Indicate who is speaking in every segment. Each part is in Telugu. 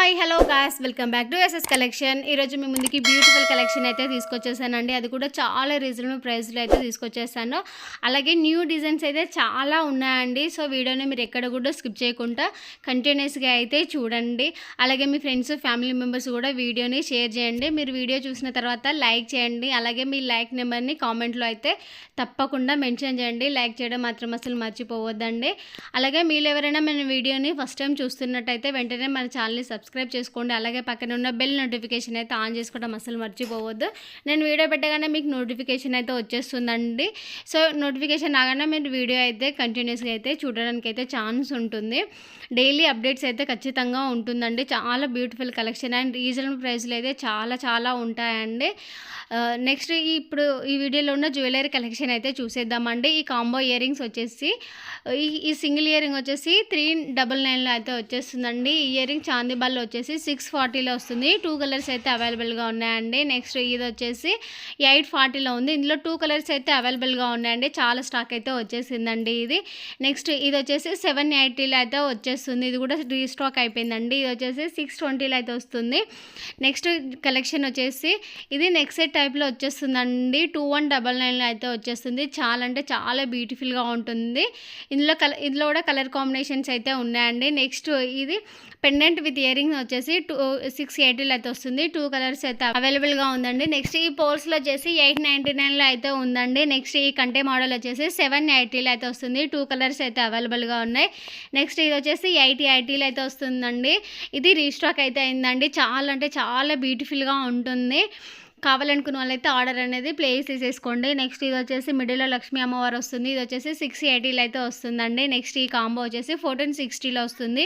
Speaker 1: Hi hello guys, welcome back to SS collection. ఈరోజు మీ ముందుకి బ్యూటిఫుల్ కలెక్షన్ అయితే తీసుకొచ్చేసానండి. అది కూడా చాలా రీజనబుల్ ప్రైస్లో అయితే తీసుకొచ్చేసాను. అలాగే న్యూ డిజైన్స్ అయితే చాలా ఉన్నాయండి. సో వీడియోని మీరు ఎక్కడ కూడా స్కిప్ చేయకుండా కంటిన్యూస్గా అయితే చూడండి. అలాగే మీ ఫ్రెండ్స్ ఫ్యామిలీ మెంబర్స్ కూడా వీడియోని షేర్ చేయండి. మీరు వీడియో చూసిన తర్వాత లైక్ చేయండి. అలాగే మీ లైక్ నెంబర్ని కామెంట్లో అయితే తప్పకుండా మెన్షన్ చేయండి. లైక్ చేయడం మాత్రం అసలు మర్చిపోవద్దండి. అలాగే మీరు ఎవరైనా మన వీడియోని ఫస్ట్ టైం చూస్తున్నట్టయితే వెంటనే మన ఛానల్ని సబ్స్క్రైబ్ చేసుకోండి. అలాగే పక్కన ఉన్న బెల్ నోటిఫికేషన్ అయితే ఆన్ చేసుకోవడం అసలు మర్చిపోవద్దు. నేను వీడియో పెట్టగానే మీకు నోటిఫికేషన్ అయితే వచ్చేస్తుందండి. సో నోటిఫికేషన్ రాగానే మీరు వీడియో అయితే కంటిన్యూస్గా అయితే చూడడానికి అయితే ఛాన్స్ ఉంటుంది. డైలీ అప్డేట్స్ అయితే ఖచ్చితంగా ఉంటుందండి. చాలా బ్యూటిఫుల్ కలెక్షన్ అండ్ రీజనబుల్ ప్రైస్లో అయితే చాలా ఉంటాయండి. నెక్స్ట్ ఇప్పుడు ఈ వీడియోలో ఉన్న జ్యువెలరీ కలెక్షన్ అయితే చూసేద్దామండి. ఈ కాంబో ఇయర్ రింగ్స్ వచ్చేసి ఈ సింగిల్ ఇయర్ రింగ్ వచ్చేసి 399లో అయితే వచ్చేస్తుందండి. ఈ ఇయర్ రింగ్ చాందీబాల్లో వచ్చేసి 640లో వస్తుంది. 2 కలర్స్ అయితే అవైలబుల్గా ఉన్నాయండి. నెక్స్ట్ ఇది వచ్చేసి 840లో ఉంది. ఇందులో 2 కలర్స్ అయితే అవైలబుల్గా ఉన్నాయండి. చాలా స్టాక్ అయితే వచ్చేసిందండి ఇది. నెక్స్ట్ ఇది వచ్చేసి 780లో అయితే వచ్చేస్తుంది. ఇది కూడా రీస్టాక్ అయిపోయిందండి. ఇది వచ్చేసి 620లో అయితే వస్తుంది. నెక్స్ట్ కలెక్షన్ వచ్చేసి ఇది నెక్స్ట్ సెట్ టైప్లో వచ్చేస్తుందండి. 2199లో అయితే వచ్చేస్తుంది. చాలా అంటే చాలా బ్యూటిఫుల్గా ఉంటుంది. ఇందులో కూడా కలర్ కాంబినేషన్స్ అయితే ఉన్నాయండి. నెక్స్ట్ ఇది పెండెంట్ విత్ ఇయర్ రింగ్స్ వచ్చేసి 680లో అయితే వస్తుంది. 2 కలర్స్ అయితే అవైలబుల్గా ఉందండి. నెక్స్ట్ ఈ పోల్స్లో వచ్చేసి 899లో అయితే ఉందండి. నెక్స్ట్ ఈ కంటే మోడల్ వచ్చేసి 780లో అయితే వస్తుంది. 2 కలర్స్ అయితే అవైలబుల్గా ఉన్నాయి. నెక్స్ట్ ఇది వచ్చేసి 80లో అయితే వస్తుందండి. ఇది రీస్టాక్ అయితే అయిందండి. చాలా అంటే చాలా బ్యూటిఫుల్గా ఉంటుంది. కావాలనుకున్న వాళ్ళైతే ఆర్డర్ అనేది ప్లేస్ చేసేసుకోండి. నెక్స్ట్ ఇది వచ్చేసి మిడిల్లో లక్ష్మీ అమ్మవారు వస్తుంది. ఇది వచ్చేసి 680లో అయితే వస్తుందండి. నెక్స్ట్ ఈ కాంబో వచ్చేసి 1460లో వస్తుంది.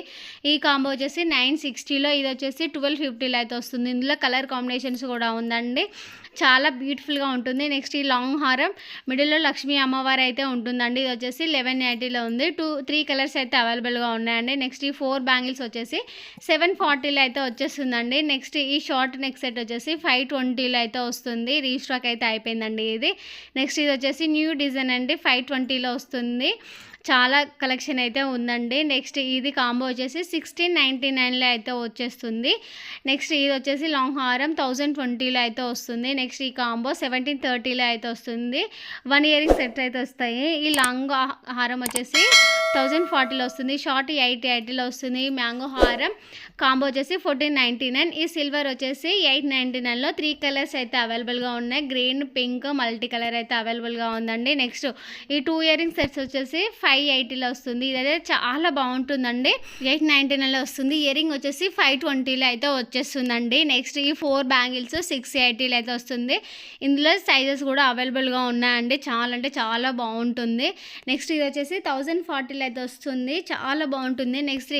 Speaker 1: ఈ కాంబో వచ్చేసి 960లో, ఇది వచ్చేసి 1250లో అయితే వస్తుంది. ఇందులో కలర్ కాంబినేషన్స్ కూడా ఉందండి. చాలా బ్యూటిఫుల్గా ఉంటుంది. నెక్స్ట్ ఈ లాంగ్ హారం మిడిల్లో లక్ష్మీ అమ్మవారు అయితే ఉంటుందండి. ఇది వచ్చేసి 1180లో ఉంది. 3 కలర్స్ అయితే అవైలబుల్గా ఉన్నాయండి. నెక్స్ట్ ఈ 4 బ్యాంగిల్స్ వచ్చేసి 740లో అయితే వచ్చేస్తుందండి. నెక్స్ట్ ఈ షార్ట్ నెక్ సెట్ వచ్చేసి 520లో అయితే వస్తుంది. రీస్టాక్ అయితే అయిపోయిందండి ఇది. నెక్స్ట్ ఇది వచ్చేసి న్యూ డిజైన్ అండి. 520లో వస్తుంది. చాలా కలెక్షన్ అయితే ఉందండి. నెక్స్ట్ ఇది కాంబో వచ్చేసి 1699లో అయితే వచ్చేస్తుంది. నెక్స్ట్ ఇది వచ్చేసి లాంగ్ హారం 1020లో అయితే వస్తుంది. నెక్స్ట్ ఈ కాంబో 1730లో అయితే వస్తుంది. 1 ఇయర్ రింగ్ సెట్ అయితే వస్తాయి. ఈ లాంగ్ హారం వచ్చేసి 1040లో వస్తుంది. షార్ట్ 880లో వస్తుంది. మ్యాంగో హారం కాంబో వచ్చేసి 1499. ఈ సిల్వర్ వచ్చేసి 899లో 3 కలర్స్ అయితే అవైలబుల్గా ఉన్నాయి. గ్రీన్, పింక్, మల్టీ కలర్ అయితే అవైలబుల్గా ఉందండి. నెక్స్ట్ ఈ 2 ఇయర్ రింగ్ సెట్స్ వచ్చేసి 580లో వస్తుంది. ఇదైతే చాలా బాగుంటుందండి. 899లో వస్తుంది. ఇయర్ రింగ్ వచ్చేసి 520లో అయితే వచ్చేస్తుందండి. నెక్స్ట్ ఈ 4 బ్యాంగిల్స్ 680లో అయితే వస్తుంది. ఇందులో సైజెస్ కూడా అవైలబుల్గా ఉన్నాయండి. చాలా అంటే చాలా బాగుంటుంది. నెక్స్ట్ ఇది వచ్చేసి 1040లో అయితే వస్తుంది. చాలా బాగుంటుంది. నెక్స్ట్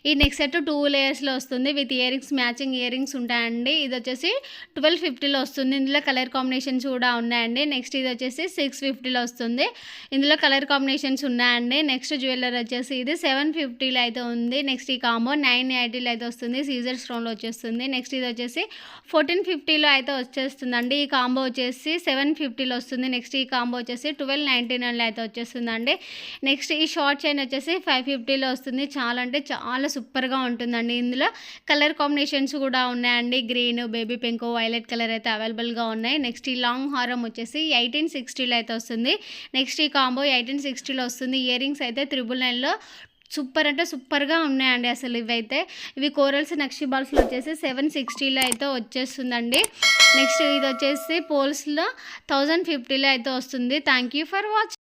Speaker 1: ఈ నెక్స్ట్ సెట్ 2 లేయర్స్లో వస్తుంది. With ear rings, matching ear rings ఉంటాయండి. ఇది వచ్చేసి 1250లో వస్తుంది. ఇందులో కలర్ కాంబినేషన్స్ కూడా ఉన్నాయండి. నెక్స్ట్ ఇది వచ్చేసి 650లో వస్తుంది. ఇందులో కలర్ కాంబినేషన్స్ ఉన్నాయండి. నెక్స్ట్ జ్యువెలరీ వచ్చేసి ఇది 750లో అయితే ఉంది. నెక్స్ట్ ఈ కాంబో 980లో అయితే వస్తుంది. సీజర్ స్టోన్లో వచ్చేస్తుంది. నెక్స్ట్ ఇది వచ్చేసి 1450లో అయితే వచ్చేస్తుందండి. ఈ కాంబో వచ్చేసి 750లో వస్తుంది. నెక్స్ట్ ఈ కాంబో వచ్చేసి 1299లో అయితే వచ్చేస్తుందండి. నెక్స్ట్ ఈ షార్ట్ చైన్ వచ్చేసి 550లో వస్తుంది. చాలా అంటే చాలా సూపర్గా ఉంటుందండి. ఇందులో కలర్ కాంబినేషన్స్ కూడా ఉన్నాయండి. Green, baby pink, violet colour అయితే అవైలబుల్గా ఉన్నాయి. నెక్స్ట్ ఈ లాంగ్ హారం వచ్చేసి 1860లో అయితే వస్తుంది. నెక్స్ట్ ఈ కాంబో 1860లో వస్తుంది. ఇయర్ రింగ్స్ అయితే 999లో సూపర్ అంటే సూపర్గా ఉన్నాయండి. అసలు ఇవి కోరల్స్ నక్షి బాల్స్లో వచ్చేసి 760లో అయితే వచ్చేస్తుందండి. నెక్స్ట్ ఇది వచ్చేసి పోల్స్లో 1050లో అయితే వస్తుంది. Thank you for watching.